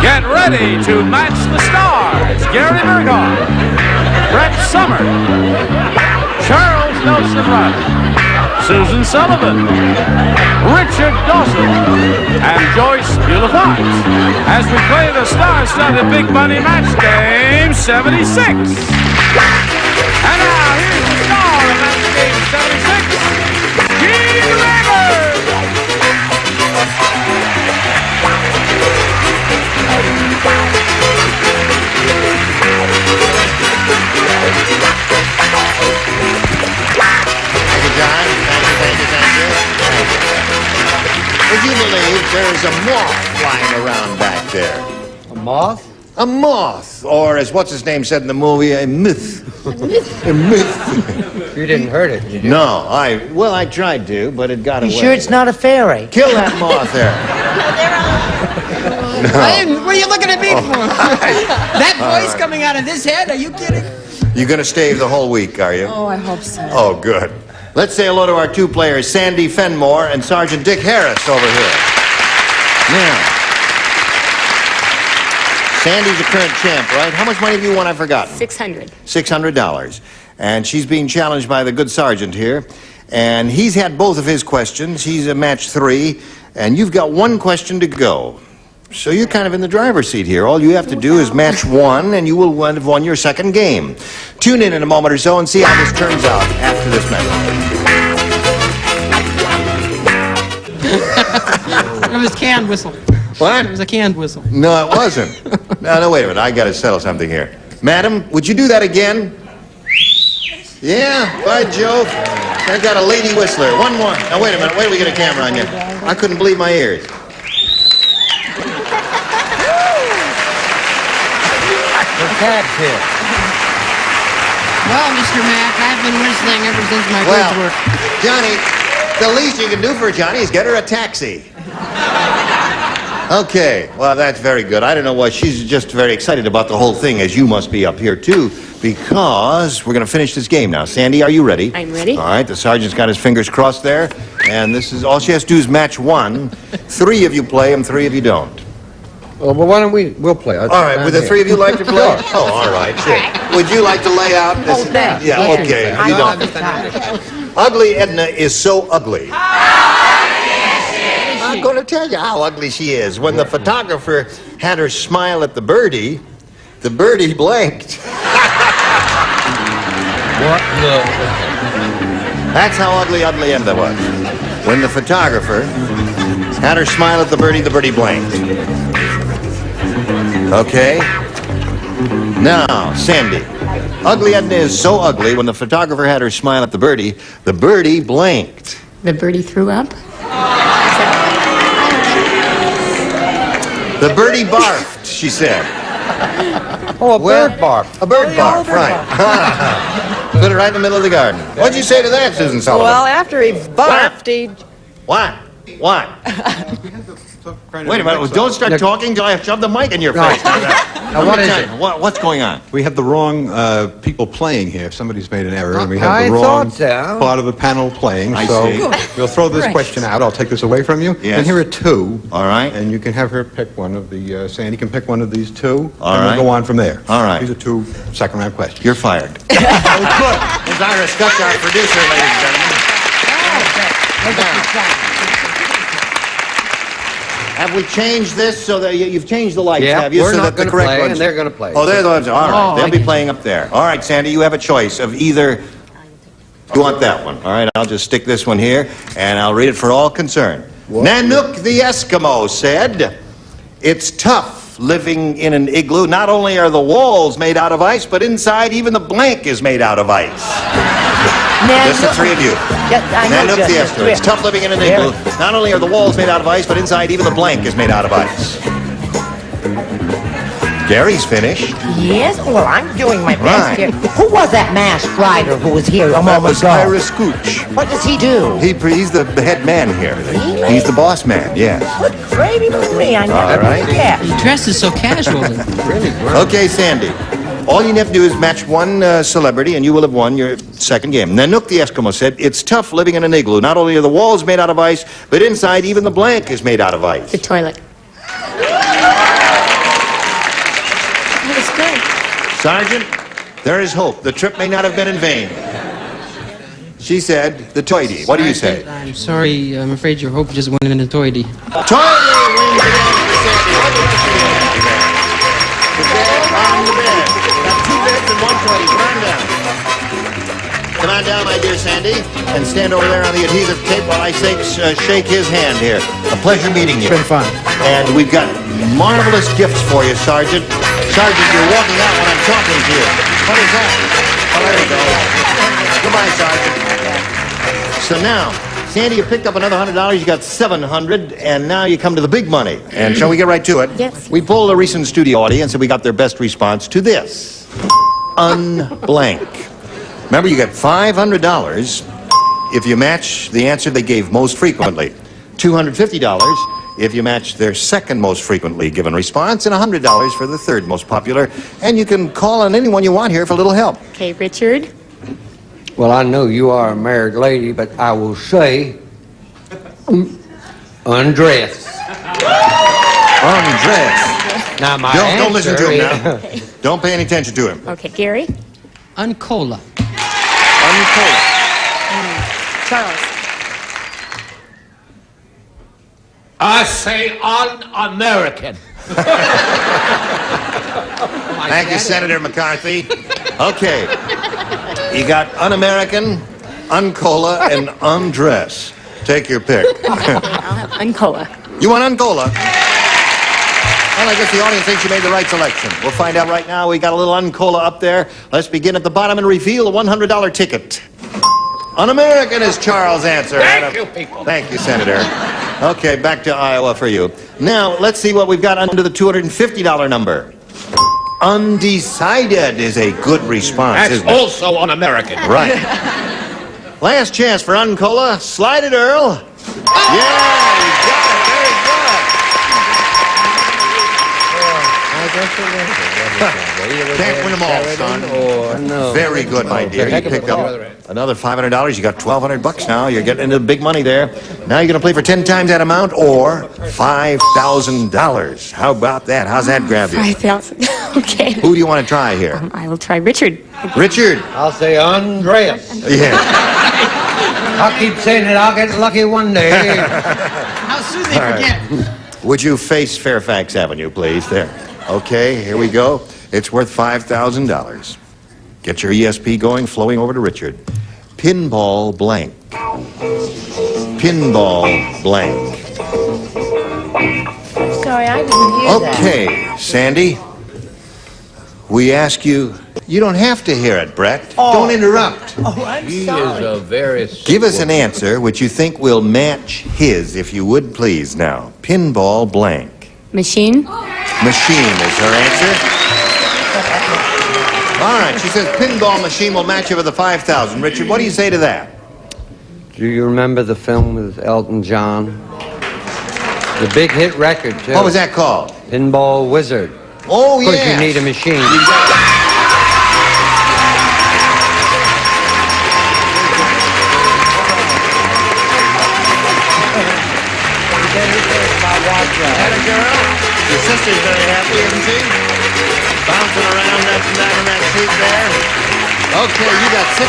Get ready to match the stars. Gary Burghoff, Brett Summer, Charles Nelson Reilly, Susan Sullivan, Richard Dawson, and Joyce Bulifant as we play the star-studded Big Money Match Game 76. And now, here's the star of Match Game 76, Gene Rivers! Thank you. Would you believe there's a moth flying around back there? A moth? A moth, or as what's-his-name said in the movie, a myth. A myth. You didn't hurt it, did you? No, I tried to, but it got away. You sure it's not a fairy? Kill that moth there. What are you looking at me for? That voice coming out of this head? Are you kidding? You gonna stay the whole week, are you? Oh, I hope so. Oh, good. Let's say hello to our two players, Sandy Fenmore and Sergeant Dick Harris over here. Now, Sandy's the current champ, right? How much money have you won? I've forgotten. $600. $600. And she's being challenged by the good sergeant here. And he's had both of his questions. He's a match 3. And you've got one question to go. So you're kind of in the driver's seat here. All you have to do is match 1, and you will have won your second game. Tune in a moment or so and see how this turns out after this message. It was canned whistle. What? It was a canned whistle. No, it wasn't. No, wait a minute. I got to settle something here. Madam, would you do that again? Yeah, by Jove. I got a lady whistler. One more. Now, wait a minute. Wait till we get a camera on you. I couldn't believe my ears. The cat's here. Well, Mr. Mack, I've been whistling ever since my kids were... Johnny, the least you can do for Johnny is get her a taxi. Okay, well, that's very good. I don't know why she's just very excited about the whole thing, as you must be up here, too, because we're going to finish this game now. Sandy, are you ready? I'm ready. All right, the sergeant's got his fingers crossed there, and this is all she has to do is match 1. 3 of you play and 3 of you don't. Well, why don't we'll play. All right, would the 3 of you like to play? Oh, all right, sure. Would you like to lay out this? Yeah, okay. You don't. Ugly Edna is so ugly. I'm going to tell you how ugly she is. When the photographer had her smile at the birdie blanked. What the? That's how ugly Edna was. When the photographer had her smile at the birdie blanked. Okay? Now, Sandy. Ugly Edna is so ugly, when the photographer had her smile at the birdie blanked. The birdie threw up? The birdie barfed, she said. Oh, a bird barf. A bird barf, right. Put it right in the middle of the garden. What'd you say to that, Susan Sullivan? Well, after he barfed, he... What? Wait a minute. Don't start talking until I shove the mic in your face. Now, what is it? What's going on? We have the wrong people playing here. Somebody's made an error, and we have I the wrong thought so. part of the panel playing. I so see. we'll throw this question out. I'll take this away from you. Yes. And here are 2. All right. And you can have her pick one of the... Sandy can pick one of these 2. All and right. we'll go on from there. All right. These are 2 second-round questions. You're fired. Good. There's Ira Skutch, our producer, ladies and gentlemen. Now, have we changed this so that you've changed the lights, Yeah, have you? we're so not that the going to correct play, ones... and they're going to play. Oh, they're the ones. All right. Oh, They'll I be get playing up there. All right, Sandy, you have a choice of either... You want that one. All right, I'll just stick this one here, and I'll read it for all concerned. Nanook the Eskimo said, "It's tough living in an igloo. Not only are the walls made out of ice, but inside even the blank is made out of ice." Just the 3 of you. Nanook the Eskimo. It's tough living in an igloo. Not only are the walls made out of ice, but inside even the blank is made out of ice. Gary's finished. Yes? Well, I'm doing my best Right. here. Who was that masked rider who was here a That moment was ago? Ira Skutch. What does he do? He's the head man here. Really? He's the boss man, yes. Good gravy Marie, I never right. forget. He dresses so casually. Really great. Okay, Sandy. All you have to do is match 1 celebrity, and you will have won your second game. Nanook the Eskimo said, "It's tough living in an igloo. Not only are the walls made out of ice, but inside even the blank is made out of ice." The toilet. Sergeant, there is hope. The trip may not have been in vain. She said the toity. What do you say? I'm sorry. I'm afraid your hope just went in a toity. Toity wins again for Sandy. What do you think? The bed on the bed. Got 2 beds and 1 toity. Come on down. Come on down, my dear Sandy, and stand over there on the adhesive tape while I shake his hand here. A pleasure meeting you. It's been fun. And we've got marvelous gifts for you, Sergeant. Sergeant, you're walking out when I'm talking to you. What is that? Oh, there you go. Goodbye, Sergeant. So now, Sandy, you picked up another $100. You got $700, and now you come to the big money. And shall we get right to it? Yes. We polled a recent studio audience, and we got their best response to this. Unblank. Remember, you get $500 if you match the answer they gave most frequently. $250 if you match their second most frequently given response, and $100 for the third most popular. And you can call on anyone you want here for a little help. Okay, Richard. Well, I know you are a married lady, but I will say undress. Undress. Now, my Don't listen to him now. answer Don't pay any attention to him. Okay, Gary. Uncola. Uncola. Charles. I say un-American. Thank you, Senator McCarthy. Okay. You got un-American, uncola, and undress. Take your pick. I'll have Uncola. You want uncola? Well, I guess the audience thinks you made the right selection. We'll find out right now. We got a little uncola up there. Let's begin at the bottom and reveal a $100 ticket. Un-American is Charles' answer. Thank you, people. Thank you, Senator. Okay, back to Iowa for you. Now, let's see what we've got under the $250 number. Undecided is a good response, That's isn't it? also un-American. Right. Last chance for Uncola. Slide it, Earl. Yeah, you got it. Very good. Can't win them all, son. No. Very good, my dear. You picked up another $500. You got $1,200 now. You're getting into the big money there. Now you're going to play for 10 times that amount or $5,000. How about that? How's that grab you? 5,000. Okay. Who do you want to try here? I will try Richard. Richard. I'll say undress. Yeah. I'll keep saying it. I'll get lucky one day. How soon they forget. Would you face Fairfax Avenue, please? There. Okay, here we go. It's worth $5,000. Get your ESP going, flowing over to Richard. Pinball blank. Pinball blank. Sorry, I didn't hear that. Okay, Sandy. We ask you, you don't have to hear it, Brett. Don't interrupt. Oh, I'm He sorry. is a very... Give us an answer which you think will match his, if you would please now. Pinball blank. Machine. Machine is her answer. All right, she says pinball machine will match you with the 5,000. Richard, what do you say to that? Do you remember the film with Elton John? The big hit record, too. What was that called? Pinball Wizard. Oh, Of course, yes. you need a machine. Atta girl. Your sister's very happy, isn't she? Bouncing around that seat there. Okay, you got $6,200.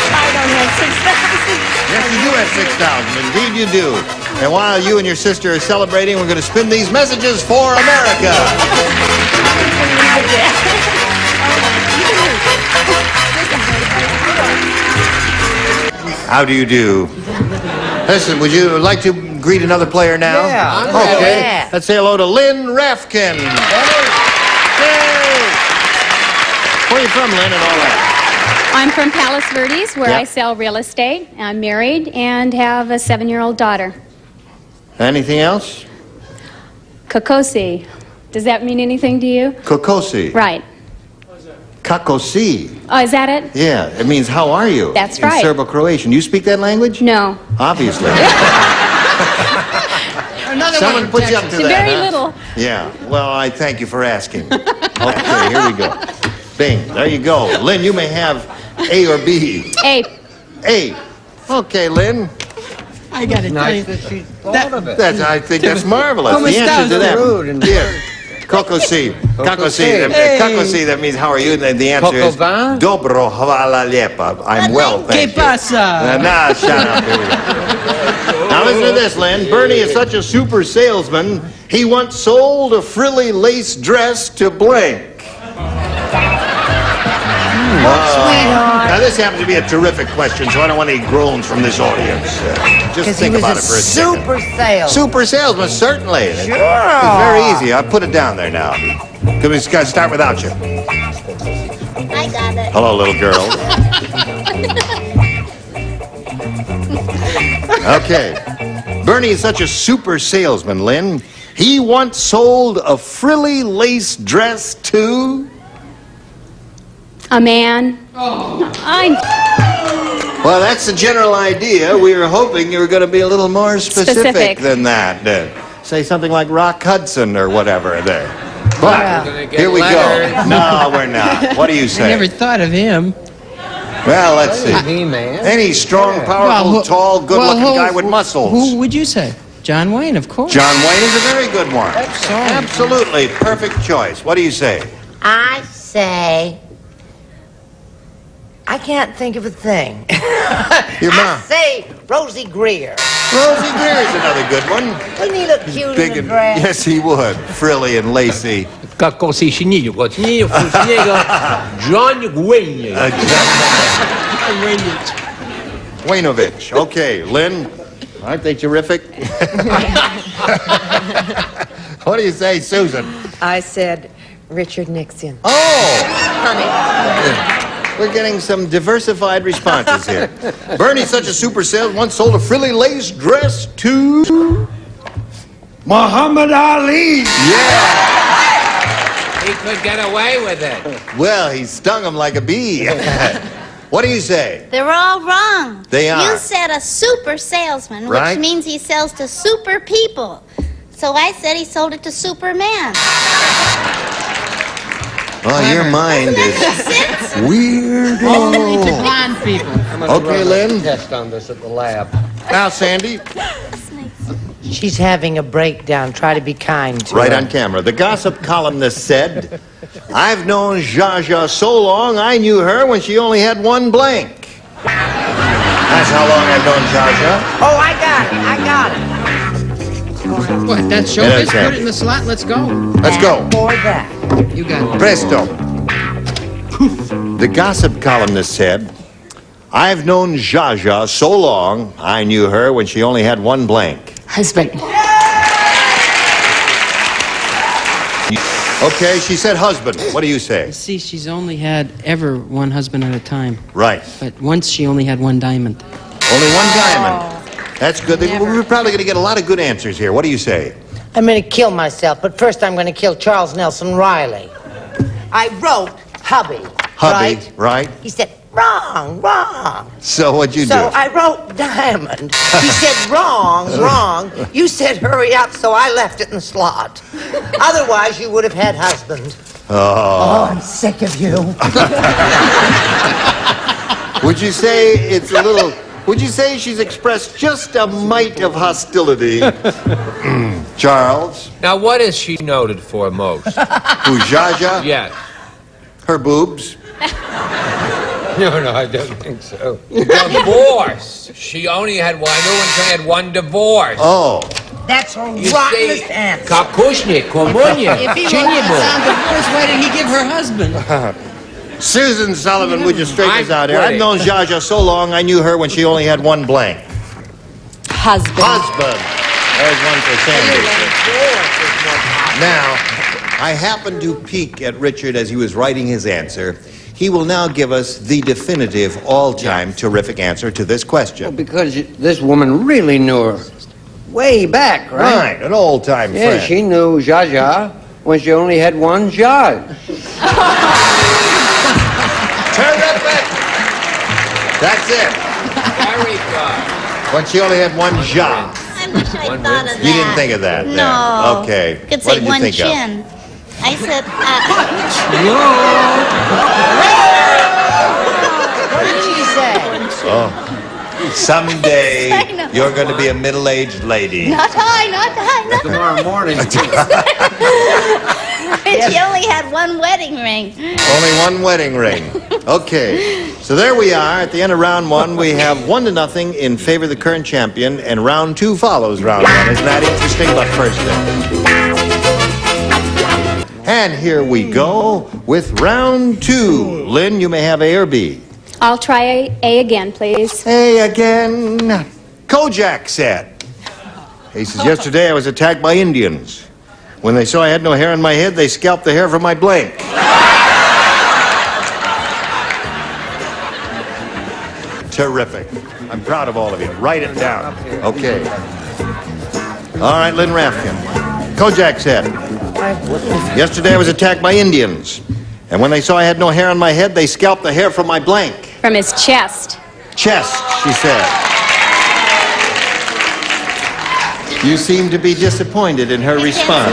I don't have 6,000. Yes, you do have 6,000. Indeed, you do. And while you and your sister are celebrating, we're going to spin these messages for America. How do you do? Listen, would you like to greet another player now? Yeah. Okay. Yeah. Let's say hello to Lynn Rafkin. Yay. Where are you from, Lynn, and all that? I'm from Palos Verdes, where Yep. I sell real estate. I'm married and have a 7-year-old daughter. Anything else? Kokosi. Does that mean anything to you? Kokosi. Right. Kakosi. Oh, is that it? Yeah, it means how are you? That's in right. Serbo-Croatian. You speak that language? No. Obviously. Another Someone one put from you up to Texas. that, Very huh? little. Yeah. Well, I thank you for asking. Okay, here we go. Bing. There you go. Lynn, you may have A or B. A. A. Okay, Lynn. I got to tell you. Nice that she thought of it. I think that's marvelous. Como The answer estás? to that. Rude and Here. Kokosi. Kokosi. Hey. Kokosi, that means how are you? And the answer is Kokoban? Dobro hvala lijepa. I'm well, thank ¿Qué you. pasa? Nah, shut up. Here we go. Now listen to this, Lynn. Bernie is such a super salesman, he once sold a frilly lace dress to blank. Now this happens to be a terrific question, so I don't want any groans from this audience. Just Because he think was about a it for a second. super sales. Super salesman, certainly. Sure. It's very easy. I'll put it down there now. Can we start without you? I got it. Hello, little girl. Okay. Bernie is such a super salesman, Lynn. He once sold a frilly lace dress to... A man. Well, that's the general idea. We were hoping you were going to be a little more specific than that. Say something like Rock Hudson or whatever there. But here we go. No, we're not. What do you say? I never thought of him. Well, let's see. Man. Any strong, powerful, tall, good-looking guy with muscles. Who would you say? John Wayne, of course. John Wayne is a very good one. Absolutely. Perfect choice. What do you say? I say... I can't think of a thing. Your I mom. say Rosie Greer. Rosie Greer is another good one. Wouldn't he look cute Big in a and, dress? yes, he would. Frilly and lacy. Così, cinico, John Wayne. Waynovich. Okay, Lynn. Aren't they terrific? What do you say, Susan? I said Richard Nixon. Oh! We're getting some diversified responses here. Bernie's such a super salesman, once sold a frilly lace dress to... Muhammad Ali! Yeah! He could get away with it. Well, he stung him like a bee. What do you say? They're all wrong. They are. You said a super salesman, which Right. means he sells to super people. So I said he sold it to Superman. Oh, your mind is weird. Only to blind people. Okay, Lynn. Test on this at the lab. Now, Sandy. She's having a breakdown. Try to be kind to Right her. on camera. The gossip columnist said, I've known Zsa Zsa so long, I knew her when she only had one blank. That's how long I've known Zsa Zsa. Oh, I got it. What, that's Yeah, showbiz? that's Put it. it in the slot, let's go. Let's go. For that. You got it. Presto. The gossip columnist said, I've known Zsa Zsa so long, I knew her when she only had one blank. Husband. Okay, she said husband. What do you say? See, she's only had ever one husband at a time. Right. But once she only had one diamond. Only one diamond. That's good. We're probably going to get a lot of good answers here. What do you say? I'm going to kill myself, but first I'm going to kill Charles Nelson Reilly. I wrote hubby. Hubby, right? He said, wrong. So what'd you do? So I wrote diamond. He said, wrong. You said, hurry up, so I left it in the slot. Otherwise, you would have had husband. Oh, I'm sick of you. Would you say it's a little... Would you say she's expressed just a mite of hostility? Charles? Now, what is she noted for most? Who, Zsa Zsa? Yes. Her boobs? No, I don't think so. Divorce. She only had one. I knew when she had one divorce. Oh. That's her You rottenest see, answer. Kakushnik, Komunya, If he wrote that sound divorce, why did he give her husband? Susan Sullivan, would you straighten us out here? quitting. I've known Zsa Zsa so long, I knew her when she only had one blank. Husband. Husband. There's one for Sandy. Now, I happened to peek at Richard as he was writing his answer. He will now give us the definitive, all-time terrific answer to this question. Because this woman really knew her way back, right? Right, an old-time Yeah, friend. she knew Zsa Zsa when she only had one judge. Terrific! That's it. Very good. When she only had one job. I wish I thought of that. You didn't think of that then? No. Okay. You could What say did you one think of? chin. I said, What did she say? Oh. Someday, I know. you're going to be a middle-aged lady. not I. Tomorrow morning. And she only had one wedding ring. Only one wedding ring. Okay. So there we are. At the end of round one, we have 1-0 in favor of the current champion, and round two follows round one. Isn't that interesting? But first then. And here we go with round two. Lynn, you may have A or B. I'll try A again, please. A again. Kojak said. He says, yesterday I was attacked by Indians. When they saw I had no hair on my head, they scalped the hair from my blank. Terrific. I'm proud of all of you. Write it down. Okay. All right, Lynn Rafkin. Kojak said, yesterday I was attacked by Indians. And when they saw I had no hair on my head, they scalped the hair from my blank. From his chest. Chest, she said. You seem to be disappointed in her response.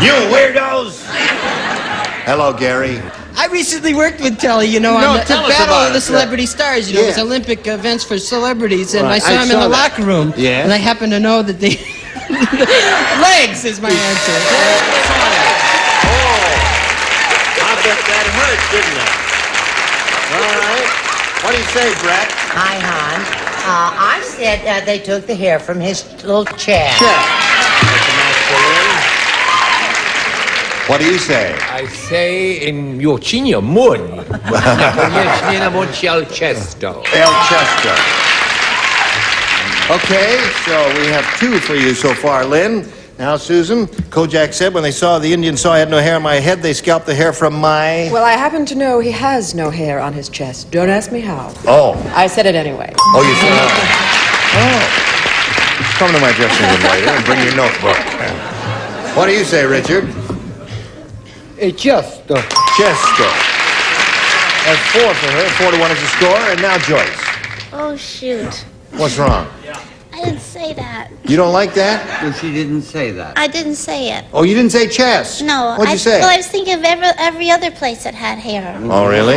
You weirdos! Hello, Gary. I recently worked with Telly, on the Battle of the Celebrity Stars, those Olympic events for celebrities, and I saw him in the locker room. Yeah. And I happen to know that the legs is my answer. I bet that hurt, didn't it? All right. What do you say, Brett? Hi, hon. I said they took the hair from his little chest. What do you say? I say in your chinio moon. El Chesto. El Chesto. Okay, so we have 2 for you so far, Lynn. Now, Susan, Kojak said when they saw the Indians saw I had no hair on my head, they scalped the hair from my... Well, I happen to know he has no hair on his chest. Don't ask me how. Oh. I said it anyway. Oh, you said that? Oh. Come to my dressing room later and bring your notebook. What do you say, Richard? Chesto. Chesto. That's 4 for her. 4-1 is the score. And now Joyce. Oh, shoot. What's wrong? I didn't say that. You don't like that? Well, she didn't say that. I didn't say it. Oh, you didn't say chest? No. What'd you say? Well, I was thinking of every other place that had hair. Oh, really?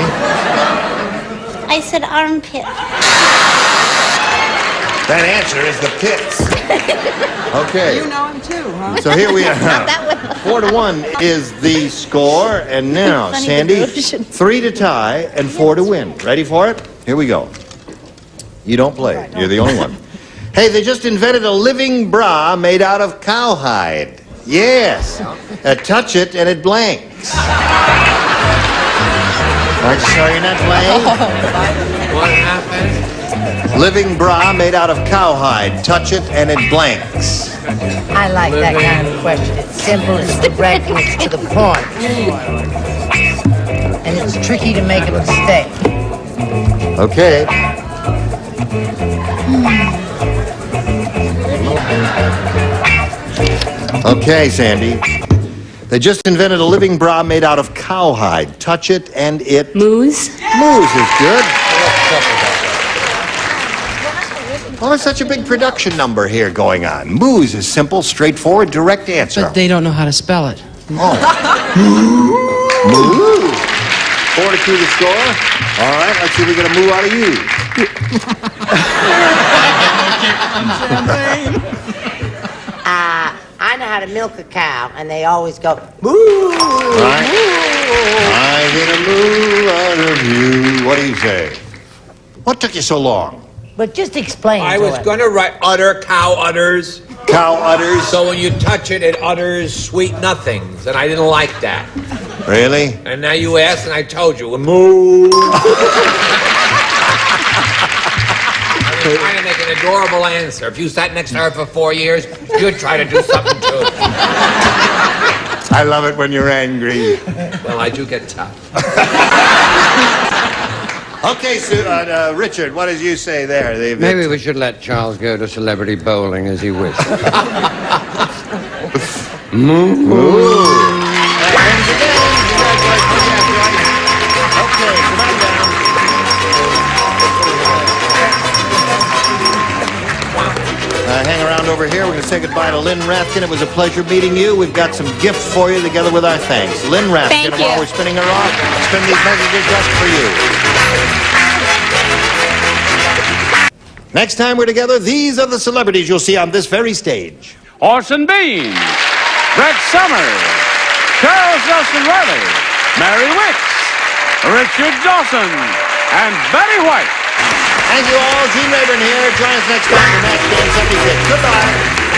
I said armpit. That answer is the pits. Okay. You know him too, huh? So here we are. That one. 4-1 is the score, and now, Funny Sandy, delusion. 3 to tie and 4 to win. Ready for it? Here we go. You don't play. You're the only one. Hey, they just invented a living bra made out of cowhide. Yes. Touch it and it blanks. Are you sure you're not playing? What happened? Living bra made out of cowhide. Touch it and it blanks. I like that kind of question. It's simple, it's direct, and it's to the point. And it's tricky to make a mistake. Okay. Okay, Sandy. They just invented a living bra made out of cowhide. Touch it and it... Moose. Moose is good. Oh, there's such a big production number here going on. Moose is simple, straightforward, direct answer. But they don't know how to spell it. Oh. Moo. 4-2 the score. All right, let's see if we get a moo out of you. I know how to milk a cow, and they always go, moo, Right. moo. I get a moo out of you. What do you say? What took you so long? But just explain I to was him. going to write cow udders. Cow udders? So when you touch it, it utters sweet nothings, and I didn't like that. Really? And now you asked, and I told you, moo. I was trying to make an adorable answer. If you sat next to her for 4 years, you'd try to do something too. I love it when you're angry. Well, I do get tough. Okay, Richard, what did you say there? Maybe we should let Charles go to celebrity bowling as he wishes. Hang around over here. We're going to say goodbye to Lynn Rafkin. It was a pleasure meeting you. We've got some gifts for you together with our thanks. Lynn Rafkin, Thank and you. while we're spinning her off, spin these messages just for you. Next time we're together, these are the celebrities you'll see on this very stage. Orson Bean, Brett Summers, Charles Nelson Reilly, Mary Wicks, Richard Dawson, and Betty White. Thank you all. Gene Rayburn here. Join us next time for Match Game 76. Goodbye.